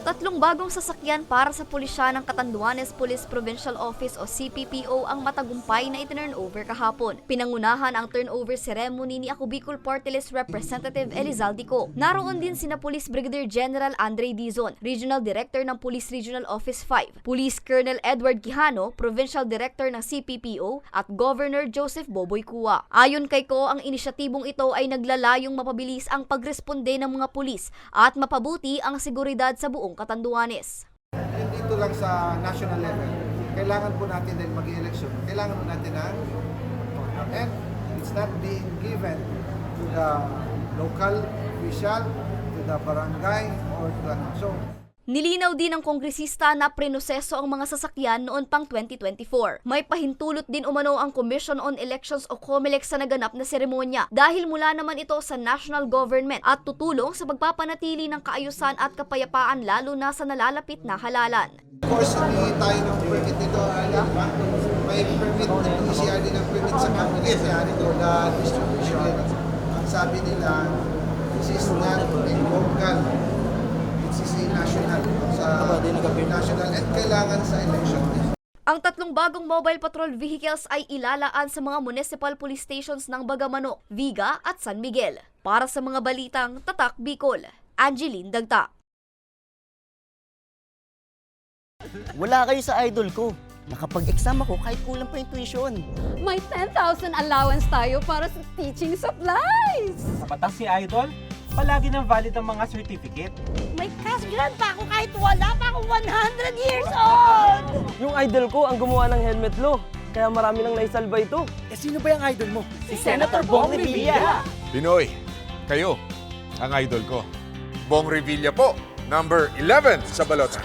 Tatlong bagong sasakyan para sa pulisya ng Catanduanes Police Provincial Office o CPPO ang matagumpay na itinurnover kahapon. Pinangunahan ang turnover ceremony ni Ako Bicol Party List Representative Elizalde Co. Naroon din sina Police Brigadier General Andre Dizon, Regional Director ng Police Regional Office 5, Police Colonel Edward Quijano, Provincial Director ng CPPO, at Governor Joseph Boboy Cua. Ayon kay Co, ang inisyatibong ito ay naglalayong mapabilis ang pagresponde ng mga pulis at mapabuti ang seguridad sa buong Catanduanes. Dito lang sa national level, kailangan po natin din mag-election. Kailangan po natin ng and it's not being given to the local official, to the barangay, or to the so. Nilinaw din ng kongresista na prinoseso ang mga sasakyan noon pang 2024. May pahintulot din umano ang Commission on Elections o COMELEC sa naganap na seremonya dahil mula naman ito sa national government at tutulong sa pagpapanatili ng kaayusan at kapayapaan lalo na sa nalalapit na halalan. Of course, hindi tayo ng permit nito. May permit ng PCR din ng permit sa COMELEC dito na distribution. Ang sabi nila, this is not a local, this is a national at kailangan sa election. Ang tatlong bagong mobile patrol vehicles ay ilalaan sa mga municipal police stations ng Bagamanok, Viga at San Miguel. Para sa mga balitang Tatak Bicol, Angeline Dagta. Wala kayo sa idol ko. Nakapag-exam ako kahit kulang pa yung tuition. May 10,000 allowance tayo para sa teaching supplies. Sa patas si Idol, palagi nang valid ang mga certificate. May cash grant pa ako kahit wala pa akong 100 years old! Yung idol ko ang gumawa ng helmet law, kaya marami nang naisalba ito. Eh sino ba yung idol mo? Si Senator Bong Revilla! Pinoy, kayo ang idol ko. Bong Revilla po, number 11 sa balota.